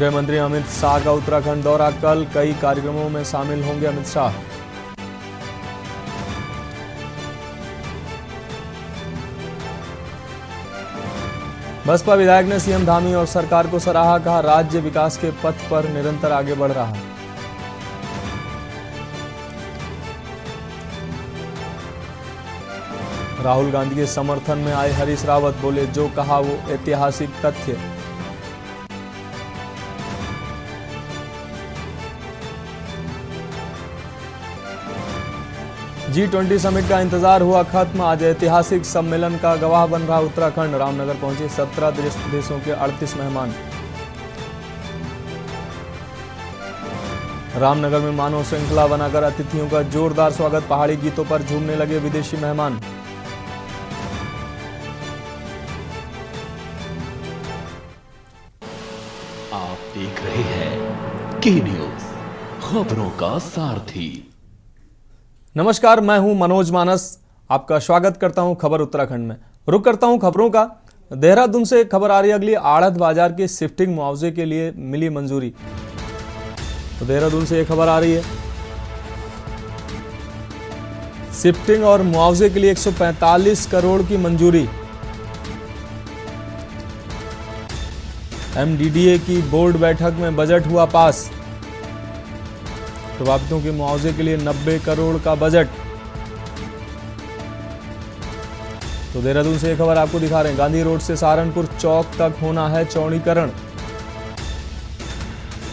गृह मंत्री अमित शाह का उत्तराखंड दौरा कल, कई कार्यक्रमों में शामिल होंगे अमित शाह। बसपा विधायक ने सीएम धामी और सरकार को सराहा, कहा राज्य विकास के पथ पर निरंतर आगे बढ़ रहा है। राहुल गांधी के समर्थन में आए हरीश रावत, बोले जो कहा वो ऐतिहासिक तथ्य। G20 समिट का इंतजार हुआ खत्म, आज ऐतिहासिक सम्मेलन का गवाह बन रहा उत्तराखंड। रामनगर पहुंचे 17 देशों के 38 मेहमान। रामनगर में मानव श्रृंखला बनाकर अतिथियों का जोरदार स्वागत, पहाड़ी गीतों पर झूमने लगे विदेशी मेहमान। आप देख रहे हैं के न्यूज, खबरों का सारथी। नमस्कार, मैं हूं मनोज मानस, आपका स्वागत करता हूं खबर उत्तराखंड में। रुक करता हूं खबरों का। देहरादून से खबर आ रही है अगली। आड़त बाजार के शिफ्टिंग मुआवजे के लिए मिली मंजूरी। तो देहरादून से यह खबर आ रही है, शिफ्टिंग और मुआवजे के लिए 145 करोड़ की मंजूरी। MDDA की बोर्ड बैठक में बजट हुआ पास। प्रभावितों के मुआवजे के लिए 90 करोड़ का बजट। तो देहरादून से यह खबर आपको दिखा रहे हैं, गांधी रोड से सहारनपुर चौक तक होना है चौड़ीकरण।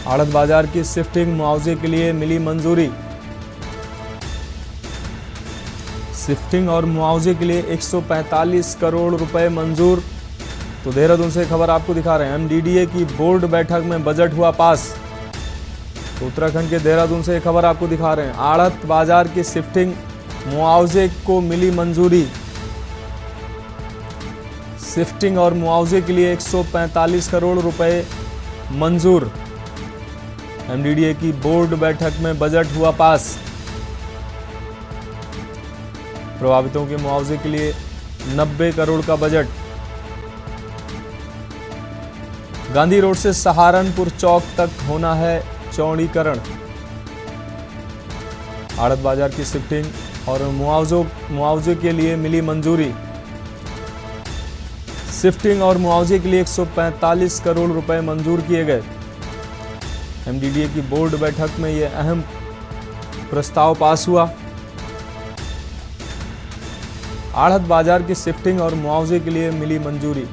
आड़त बाजार की शिफ्टिंग मुआवजे के लिए मिली मंजूरी। शिफ्टिंग और मुआवजे के लिए 145 करोड़ रुपए मंजूर। तो देहरादून से खबर आपको दिखा रहे हैं, MDDA की बोर्ड बैठक में बजट हुआ पास। तो उत्तराखंड के देहरादून से खबर आपको दिखा रहे हैं, आड़त बाजार की शिफ्टिंग मुआवजे को मिली मंजूरी। शिफ्टिंग और मुआवजे के लिए 145 करोड़ रुपए मंजूर। MDDA की बोर्ड बैठक में बजट हुआ पास। प्रभावितों के मुआवजे के लिए 90 करोड़ का बजट। गांधी रोड से सहारनपुर चौक तक होना है चौड़ीकरण। आड़त बाजार की शिफ्टिंग और मुआवजे के लिए मिली मंजूरी। शिफ्टिंग और मुआवजे के लिए 145 करोड़ रुपए मंजूर किए गए। MDDA की बोर्ड बैठक में यह अहम प्रस्ताव पास हुआ। आड़त बाजार की शिफ्टिंग और मुआवजे के लिए मिली मंजूरी।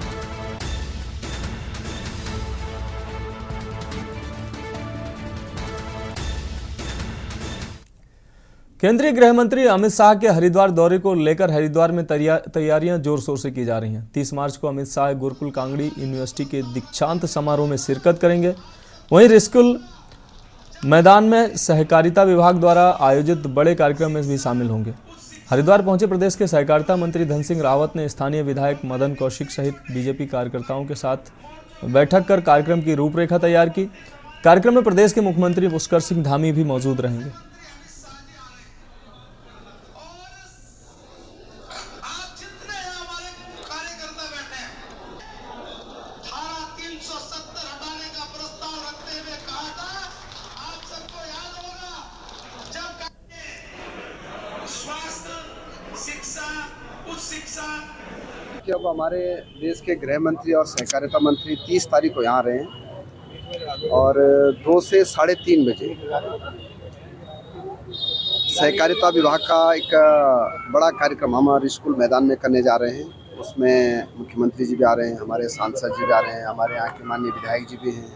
केंद्रीय गृह मंत्री अमित शाह के हरिद्वार दौरे को लेकर हरिद्वार में तैयारियां जोर शोर से की जा रही हैं। 30 मार्च को अमित शाह गुरुकुल कांगड़ी यूनिवर्सिटी के दीक्षांत समारोह में शिरकत करेंगे। वहीं रिस्कुल मैदान में सहकारिता विभाग द्वारा आयोजित बड़े कार्यक्रम में भी शामिल होंगे। हरिद्वार पहुंचे प्रदेश के सहकारिता मंत्री धन सिंह रावत ने स्थानीय विधायक मदन कौशिक सहित बीजेपी कार्यकर्ताओं के साथ बैठक कर कार्यक्रम की रूपरेखा तैयार की। कार्यक्रम में प्रदेश के मुख्यमंत्री पुष्कर सिंह धामी भी मौजूद रहेंगे। अब हमारे देश के गृह मंत्री और सहकारिता मंत्री 30 तारीख को यहाँ रहे हैं और 2 से 3:30 बजे सहकारिता विभाग का एक बड़ा कार्यक्रम हम स्कूल मैदान में करने जा रहे हैं। उसमें मुख्यमंत्री जी भी आ रहे हैं, हमारे सांसद जी भी आ रहे हैं, हमारे यहाँ के माननीय विधायक जी भी हैं,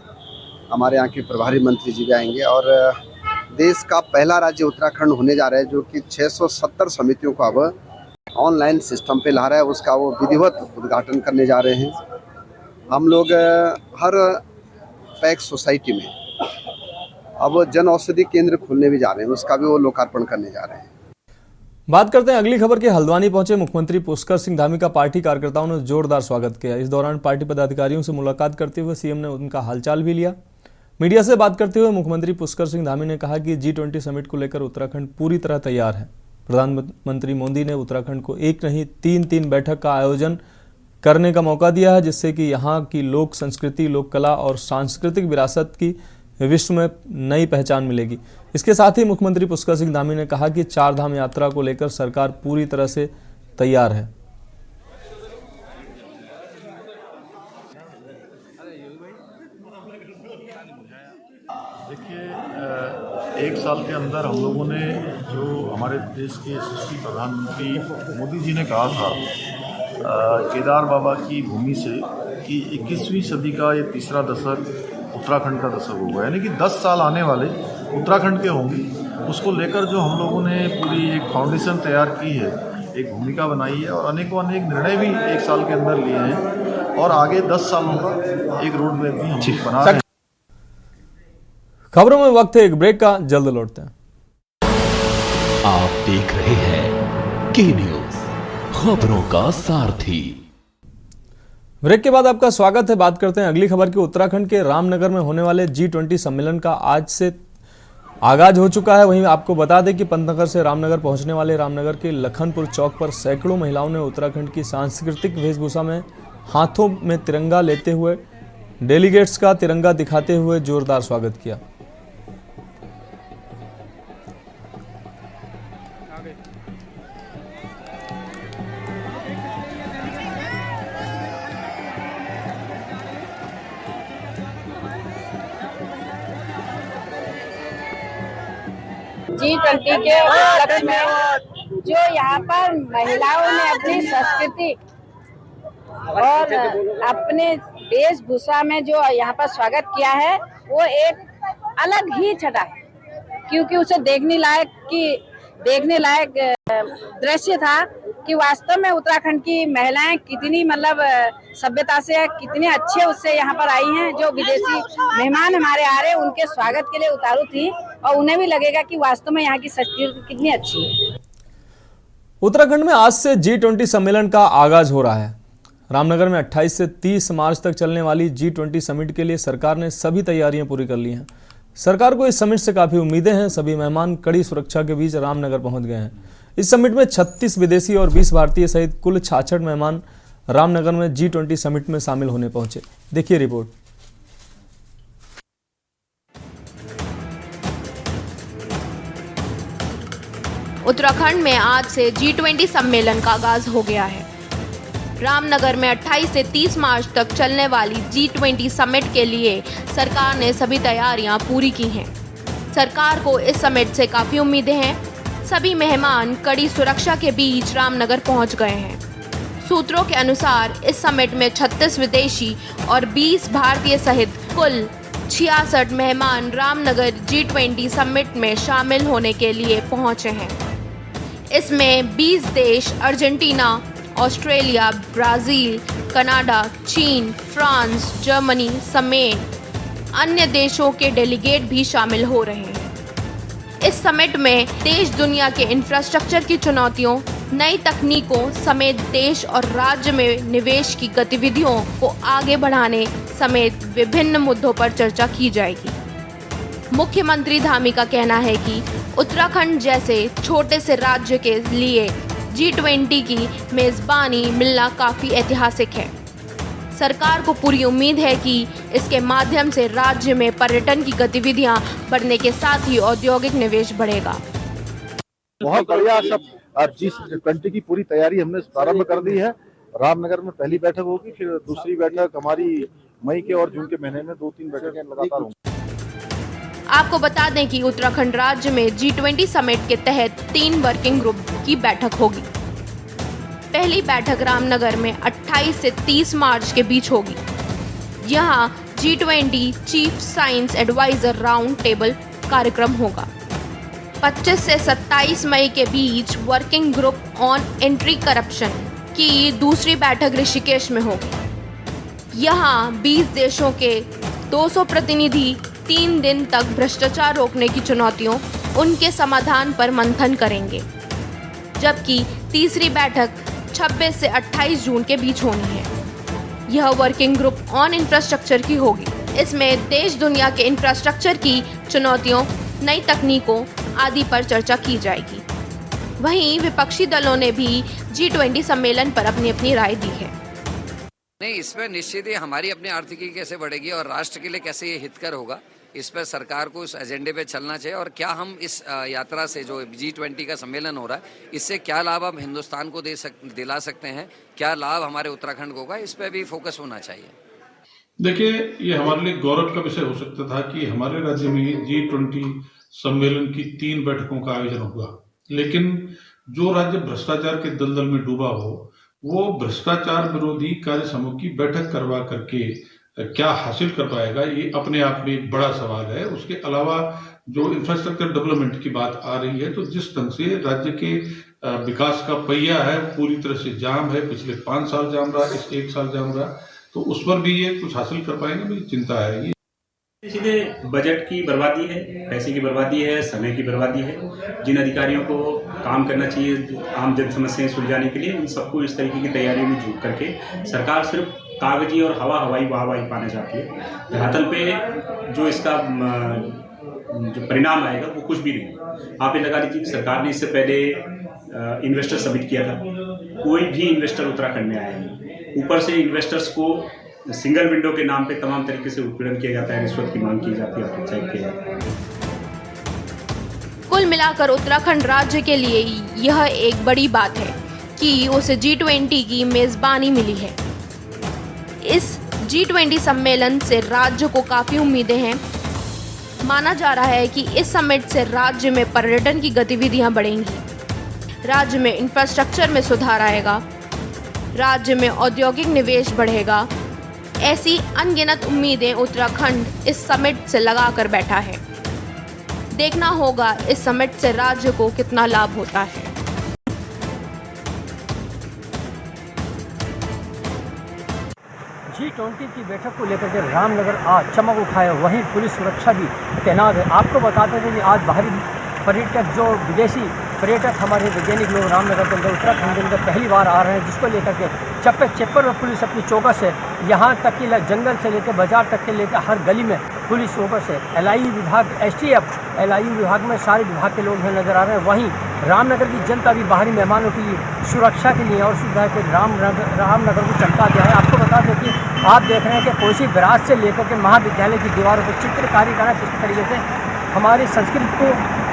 हमारे यहाँ के प्रभारी मंत्री जी भी आएंगे और देश का पहला राज्य उत्तराखंड होने जा रहा है जो कि 670 समितियों को अब ऑनलाइन सिस्टम पे ला रहा है। उसका वो विधिवत उद्घाटन करने जा रहे हैं। हम लोग हर पैक्स सोसाइटी में अब जन औषधि केंद्र खोलने भी जा रहे हैं, उसका भी वो लोकार्पण करने जा रहे हैं। बात करते हैं अगली खबर के। हल्द्वानी पहुंचे मुख्यमंत्री पुष्कर सिंह धामी का पार्टी कार्यकर्ताओं ने जोरदार स्वागत किया। इस दौरान पार्टी पदाधिकारियों से मुलाकात करते हुए सीएम ने उनका हालचाल भी लिया। मीडिया से बात करते हुए मुख्यमंत्री पुष्कर सिंह धामी ने कहा कि G20 समिट को लेकर उत्तराखंड पूरी तरह तैयार है। प्रधानमंत्री मोदी ने उत्तराखंड को एक नहीं 3 बैठक का आयोजन करने का मौका दिया है, जिससे कि यहाँ की लोक संस्कृति, लोक कला और सांस्कृतिक विरासत की विश्व में नई पहचान मिलेगी। इसके साथ ही मुख्यमंत्री पुष्कर सिंह धामी ने कहा कि चार धाम यात्रा को लेकर सरकार पूरी तरह से तैयार है। देखिए, एक साल के अंदर हम लोगों ने जो हमारे देश के यशस्वी प्रधानमंत्री मोदी जी ने कहा था केदार बाबा की भूमि से कि 21वीं सदी का ये तीसरा दशक उत्तराखंड का दशक होगा, यानी कि 10 साल आने वाले उत्तराखंड के होंगे। उसको लेकर जो हम लोगों ने पूरी एक फाउंडेशन तैयार की है, एक भूमिका बनाई है और अनेकों अनेक निर्णय भी एक साल के अंदर लिए हैं और आगे 10 सालों का एक रोड मैप भी हम लोग बना रहे हैं। खबरों में वक्त है एक ब्रेक का, जल्द लौटते हैं। आप देख रहे हैं के न्यूज, खबरों का सारथी। ब्रेक के बाद आपका स्वागत है। बात करते हैं अगली खबर की। उत्तराखंड के रामनगर में होने वाले G20 सम्मेलन का आज से आगाज हो चुका है। वहीं आपको बता दें कि पंतनगर से रामनगर पहुंचने वाले रामनगर के लखनपुर चौक पर सैकड़ों महिलाओं ने उत्तराखंड की सांस्कृतिक वेशभूषा में हाथों में तिरंगा लेते हुए डेलीगेट्स का तिरंगा दिखाते हुए जोरदार स्वागत किया। G20 के उपलक्ष्य में जो यहाँ पर महिलाओं ने अपनी संस्कृति और अपने वेशभूषा में जो यहाँ पर स्वागत किया है, वो एक अलग ही छटा है, क्योंकि उसे देखने लायक दृश्य था कि वास्तव में उत्तराखंड की महिलाएं कितनी सभ्यता से कितने अच्छे उससे यहाँ पर आई हैं। जो विदेशी मेहमान हमारे आ रहे हैं, उनके स्वागत के लिए उतारू थी और उन्हें भी लगेगा कि वास्तव में यहाँ की संस्कृति कितनी अच्छी है। उत्तराखंड में आज से G20 सम्मेलन का आगाज हो रहा है। रामनगर में 28 से 30 मार्च तक चलने वाली G20 समिट के लिए सरकार ने सभी तैयारियां पूरी कर ली हैं। सरकार को इस समिट से काफी उम्मीदें हैं। सभी मेहमान कड़ी सुरक्षा के बीच रामनगर पहुंच गए हैं। इस समिट में 36 विदेशी और 20 भारतीय सहित कुल 66 मेहमान रामनगर में G20 समिट में शामिल होने पहुंचे। देखिए रिपोर्ट। उत्तराखंड में आज से G20 सम्मेलन का आगाज हो गया है। रामनगर में 28 से 30 मार्च तक चलने वाली G20 समिट के लिए सरकार ने सभी तैयारियां पूरी की हैं। सरकार को इस समिट से काफ़ी उम्मीदें हैं। सभी मेहमान कड़ी सुरक्षा के बीच रामनगर पहुंच गए हैं। सूत्रों के अनुसार इस समिट में 36 विदेशी और 20 भारतीय सहित कुल 66 मेहमान रामनगर G20 समिट में शामिल होने के लिए पहुंचे हैं। इसमें 20 देश अर्जेंटीना, ऑस्ट्रेलिया, ब्राज़ील, कनाडा, चीन, फ्रांस, जर्मनी समेत अन्य देशों के डेलीगेट भी शामिल हो रहे हैं। इस समिट में देश दुनिया के इंफ्रास्ट्रक्चर की चुनौतियों, नई तकनीकों समेत देश और राज्य में निवेश की गतिविधियों को आगे बढ़ाने समेत विभिन्न मुद्दों पर चर्चा की जाएगी। मुख्यमंत्री धामी का कहना है कि उत्तराखंड जैसे छोटे से राज्य के लिए G20 की मेज़बानी मिलना काफ़ी ऐतिहासिक है। सरकार को पूरी उम्मीद है कि इसके माध्यम से राज्य में पर्यटन की गतिविधियां बढ़ने के साथ ही औद्योगिक निवेश बढ़ेगा। बहुत बढ़िया। सब G20 की पूरी तैयारी हमने प्रारंभ कर दी है। रामनगर में पहली बैठक होगी, फिर दूसरी बैठक हमारी मई के और जून के महीने में 2-3 बैठकें लगातार होंगी। आपको बता दें कि उत्तराखंड राज्य में G20 समिट के तहत 3 वर्किंग ग्रुप की बैठक होगी। पहली बैठक रामनगर में 28 से 30 मार्च के बीच होगी। यहां G20 chief science adviser round table कार्यक्रम होगा। 25 से 27 मई के बीच working group on anti corruption की दूसरी बैठक ऋषिकेश में होगी। यहां 20 देशों के 200 प्रतिनिधि 3 दिन तक भ्रष्टाचार रोकने की चुनौतियों, उनके समाधान पर मंथन करेंगे। जबकि तीसरी बैठक 26 से 28 जून के बीच होनी है। यह वर्किंग ग्रुप ऑन इंफ्रास्ट्रक्चर की होगी। इसमें देश दुनिया के इंफ्रास्ट्रक्चर की चुनौतियों, नई तकनीकों आदि पर चर्चा की जाएगी। वहीं विपक्षी दलों ने भी G20 सम्मेलन पर अपनी अपनी राय दी है। नहीं, इसमें निश्चित ही हमारी अपनी आर्थिकी कैसे बढ़ेगी और राष्ट्र के लिए कैसे ये हितकर होगा, इस पर सरकार को इस एजेंडे पे चलना चाहिए। और क्या हम इस यात्रा से, जो G20 का सम्मेलन हो रहा है, इससे क्या लाभ हम हिंदुस्तान को दिला सकते हैं, क्या लाभ हमारे उत्तराखंड को होगा, इस पर भी फोकस होना चाहिए। देखिए, ये हमारे लिए गौरव का विषय हो सकता था कि हमारे राज्य में G20 सम्मेलन की 3 बैठकों का आयोजन हुआ, लेकिन जो राज्य भ्रष्टाचार के दलदल में डूबा हो, वो भ्रष्टाचार विरोधी कार्य समूह की बैठक करवा करके क्या हासिल कर पाएगा, ये अपने आप में एक बड़ा सवाल है। उसके अलावा जो इंफ्रास्ट्रक्चर डेवलपमेंट की बात आ रही है, तो जिस ढंग से राज्य के विकास का पहिया है पूरी तरह से जाम है, पिछले 5 साल जाम रहा, इस 1 साल जाम रहा, तो उस पर भी ये कुछ हासिल कर पाएंगे, मुझे चिंता है। ये सीधे बजट की बर्बादी है, पैसे की बर्बादी है, समय की बर्बादी है। जिन अधिकारियों को काम करना चाहिए आम जन समस्याएं सुलझाने के लिए, उन सबको इस तरीके की तैयारियों में जुट करके सरकार सिर्फ कागजी और हवाई वाहवाही पाना चाहती है। धरातल पे जो इसका जो परिणाम आएगा वो कुछ भी नहीं। आप ये लगा लीजिए कि सरकार ने इससे पहले इन्वेस्टर समिट किया था, कोई भी इन्वेस्टर उत्तराखंड में आया नहीं। ऊपर से इन्वेस्टर्स को सिंगल विंडो के नाम पे तमाम तरीके से उत्पीड़न किया जाता है, रिश्वत की मांग की जाती है, प्रोत्साहित किया जाता है। कुल मिलाकर उत्तराखंड राज्य के लिए यह एक बड़ी बात है कि उसे G20 की मेजबानी मिली है। इस G20 सम्मेलन से राज्य को काफ़ी उम्मीदें हैं। माना जा रहा है कि इस समिट से राज्य में पर्यटन की गतिविधियां बढ़ेंगी, राज्य में इंफ्रास्ट्रक्चर में सुधार आएगा, राज्य में औद्योगिक निवेश बढ़ेगा। ऐसी अनगिनत उम्मीदें उत्तराखंड इस समिट से लगाकर बैठा है। देखना होगा इस समिट से राज्य को कितना लाभ होता है। G20 की बैठक को लेकर के रामनगर आज चमक उठाया, वहीं पुलिस सुरक्षा भी तैनात है। आपको बताते थे कि आज बाहरी पर्यटक, जो विदेशी पर्यटक हमारे वैज्ञानिक लोग रामनगर के अंदर, उत्तराखंड के अंदर पहली बार आ रहे हैं, जिसको लेकर के चप्पे चप्पर में पुलिस अपनी चौकस है। यहाँ तक कि जंगल से लेकर बाजार तक के लेकर हर गली में पुलिस चौकस है। LIU विभाग, STF, LIU विभाग में सारे विभाग के लोग हैं नजर आ रहे हैं। वहीं रामनगर की जनता भी बाहरी मेहमानों की सुरक्षा के लिए और सुविधा के रामनगर को चमका दिया है। आपको बता दें कि आप देख रहे हैं कि कोसी बैराज से लेकर के महाविद्यालय की दीवारों पर चित्रकारी करना किस तरीके से हमारी संस्कृति को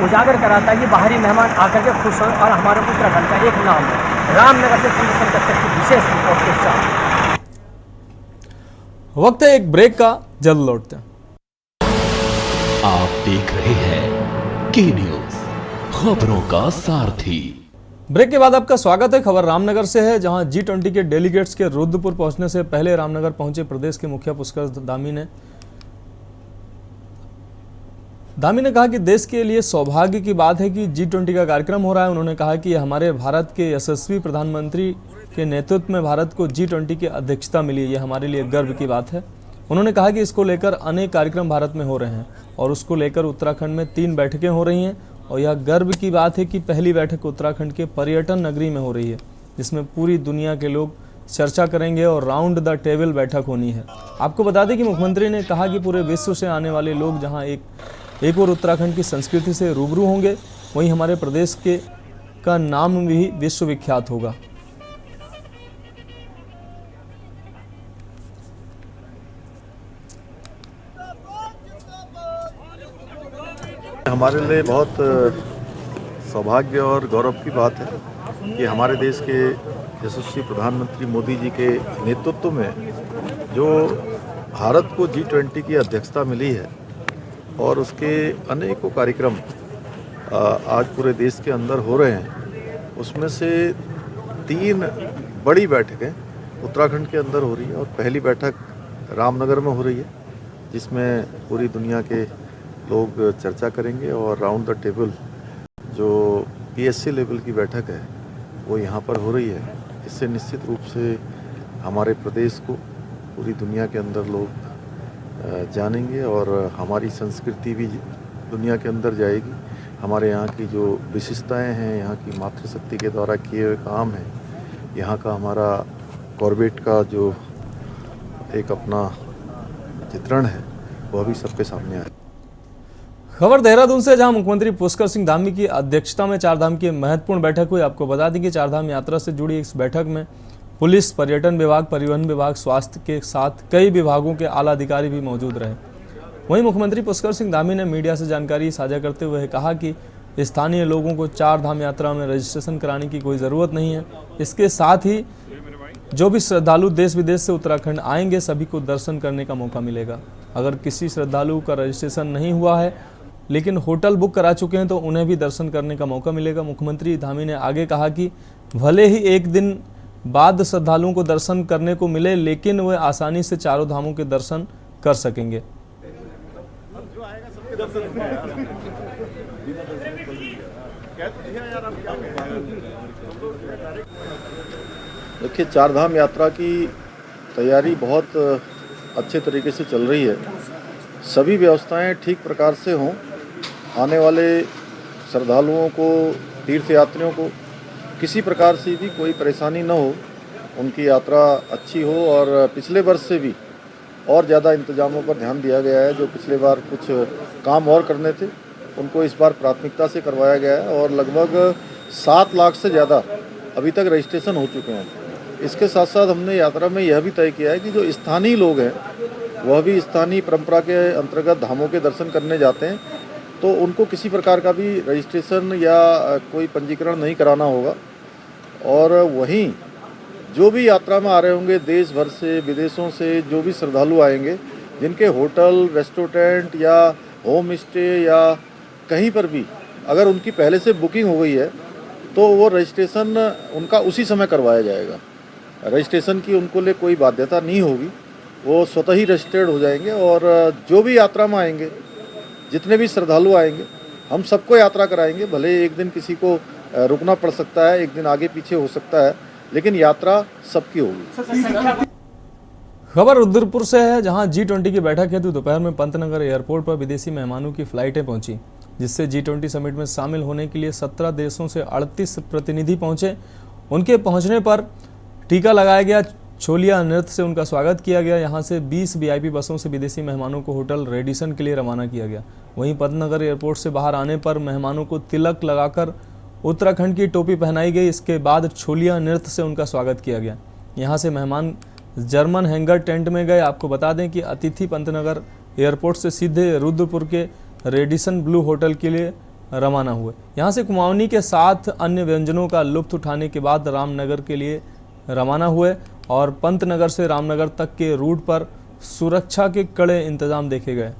उजागर कराता है। ये बाहरी मेहमान आकर के खुश हो और हमारे उत्तराखंड का एक नाम है। रामनगर से चंद्रशेखर कश्यप की विशेष रिपोर्ट के साथ। वक्त है एक ब्रेक का, जल्द लौटते हैं। आप देख रहे हैं के न्यूज, खबरों का सारथी। ब्रेक के बाद आपका स्वागत है। खबर रामनगर से है, जहां G20 के डेलीगेट्स के रुद्रपुर पहुंचने से पहले रामनगर पहुंचे प्रदेश के मुखिया पुष्कर धामी ने कहा कि देश के लिए सौभाग्य की बात है कि G20 का कार्यक्रम हो रहा है। उन्होंने कहा कि हमारे भारत के यशस्वी प्रधानमंत्री के नेतृत्व में भारत को G20 की अध्यक्षता मिली, ये हमारे लिए गर्व की बात है। उन्होंने कहा कि इसको लेकर अनेक कार्यक्रम भारत में हो रहे हैं और उसको लेकर उत्तराखंड में 3 बैठकें हो रही हैं और यह गर्व की बात है कि पहली बैठक उत्तराखंड के पर्यटन नगरी में हो रही है, जिसमें पूरी दुनिया के लोग चर्चा करेंगे और राउंड द टेबल बैठक होनी है। आपको बता दें कि मुख्यमंत्री ने कहा कि पूरे विश्व से आने वाले लोग जहां एक और उत्तराखंड की संस्कृति से रूबरू होंगे, वहीं हमारे प्रदेश का नाम भी विश्वविख्यात होगा। हमारे लिए बहुत सौभाग्य और गौरव की बात है कि हमारे देश के यशस्वी प्रधानमंत्री मोदी जी के नेतृत्व में जो भारत को G20 की अध्यक्षता मिली है और उसके अनेकों कार्यक्रम आज पूरे देश के अंदर हो रहे हैं। उसमें से 3 बड़ी बैठकें उत्तराखंड के अंदर हो रही है और पहली बैठक रामनगर में हो रही है, जिसमें पूरी दुनिया के लोग चर्चा करेंगे और राउंड द टेबल जो PSC लेवल की बैठक है वो यहाँ पर हो रही है। इससे निश्चित रूप से हमारे प्रदेश को पूरी दुनिया के अंदर लोग जानेंगे और हमारी संस्कृति भी दुनिया के अंदर जाएगी। हमारे यहाँ की जो विशेषताएं हैं, यहाँ की मातृशक्ति के द्वारा किए हुए काम हैं, यहाँ का हमारा कॉर्बेट का जो एक अपना चित्रण है वह भी सबके सामने आए। खबर देहरादून से, जहां मुख्यमंत्री पुष्कर सिंह धामी की अध्यक्षता में 4 धाम की महत्वपूर्ण बैठक हुई। आपको बता दें कि 4 धाम यात्रा से जुड़ी इस बैठक में पुलिस, पर्यटन विभाग, परिवहन विभाग, स्वास्थ्य के साथ कई विभागों के आला अधिकारी भी मौजूद रहे। वहीं मुख्यमंत्री पुष्कर सिंह धामी ने मीडिया से जानकारी साझा करते हुए कहा कि स्थानीय लोगों को 4 धाम यात्रा में रजिस्ट्रेशन कराने की कोई ज़रूरत नहीं है। इसके साथ ही जो भी श्रद्धालु देश विदेश से उत्तराखंड आएंगे सभी को दर्शन करने का मौका मिलेगा। अगर किसी श्रद्धालु का रजिस्ट्रेशन नहीं हुआ है लेकिन होटल बुक करा चुके हैं तो उन्हें भी दर्शन करने का मौका मिलेगा। मुख्यमंत्री धामी ने आगे कहा कि भले ही एक दिन बाद श्रद्धालुओं को दर्शन करने को मिले लेकिन वे आसानी से चारों धामों के दर्शन कर सकेंगे। देखिए, 4 धाम यात्रा की तैयारी बहुत अच्छे तरीके से चल रही है। सभी व्यवस्थाएं ठीक प्रकार से हों, आने वाले श्रद्धालुओं को, तीर्थयात्रियों को किसी प्रकार से भी कोई परेशानी न हो, उनकी यात्रा अच्छी हो। और पिछले वर्ष से भी और ज़्यादा इंतजामों पर ध्यान दिया गया है। जो पिछले बार कुछ काम और करने थे उनको इस बार प्राथमिकता से करवाया गया है और लगभग 7 लाख से ज़्यादा अभी तक रजिस्ट्रेशन हो चुके हैं। इसके साथ साथ हमने यात्रा में यह भी तय किया है कि जो स्थानीय लोग हैं वह भी स्थानीय परंपरा के अंतर्गत धामों के दर्शन करने जाते हैं, तो उनको किसी प्रकार का भी रजिस्ट्रेशन या कोई पंजीकरण नहीं कराना होगा। और वहीं जो भी यात्रा में आ रहे होंगे देश भर से, विदेशों से जो भी श्रद्धालु आएंगे, जिनके होटल, रेस्टोरेंट या होम स्टे या कहीं पर भी अगर उनकी पहले से बुकिंग हो गई है तो वो रजिस्ट्रेशन उनका उसी समय करवाया जाएगा। रजिस्ट्रेशन की उनको लिए कोई बाध्यता नहीं होगी, वो स्वतः ही रजिस्टर्ड हो जाएंगे। और जो भी यात्रा में आएंगे, जितने भी श्रद्धालु आएंगे, हम सबको यात्रा कराएंगे। भले एक दिन किसी को रुकना पड़ सकता है, एक दिन आगे पीछे हो सकता है, लेकिन यात्रा सबकी होगी। खबर रुद्रपुर से है, जहां G20 की बैठक हेतु दोपहर में पंतनगर एयरपोर्ट पर विदेशी मेहमानों की फ्लाइटें पहुंची, जिससे G20 समिट में शामिल होने के लिए 17 देशों से 38 प्रतिनिधि पहुंचे। उनके पहुंचने पर टीका लगाया गया, छोलिया नृत्य से उनका स्वागत किया गया। यहां से 20 VIP बसों से विदेशी मेहमानों को होटल रेडिसन के लिए रवाना किया गया। वहीं पंतनगर एयरपोर्ट से बाहर आने पर मेहमानों को तिलक लगाकर उत्तराखंड की टोपी पहनाई गई। इसके बाद छोलिया नृत्य से उनका स्वागत किया गया। यहां से मेहमान जर्मन हैंगर टेंट में गए। आपको बता दें कि अतिथि पंतनगर एयरपोर्ट से सीधे रुद्रपुर के रेडिसन ब्लू होटल के लिए रवाना हुए। यहां से कुमाऊनी के साथ अन्य व्यंजनों का लुत्फ उठाने के बाद रामनगर के लिए रवाना हुए और पंतनगर से रामनगर तक के रूट पर सुरक्षा के कड़े इंतजाम देखे गए।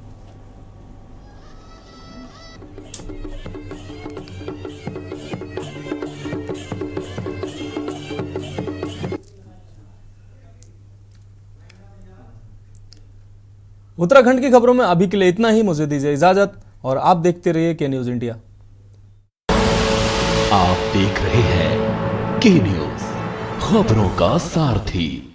उत्तराखंड की खबरों में अभी के लिए इतना ही। मुझे दीजिए इजाजत और आप देखते रहिए के न्यूज इंडिया। आप देख रहे हैं के न्यूज, खबरों का सारथी।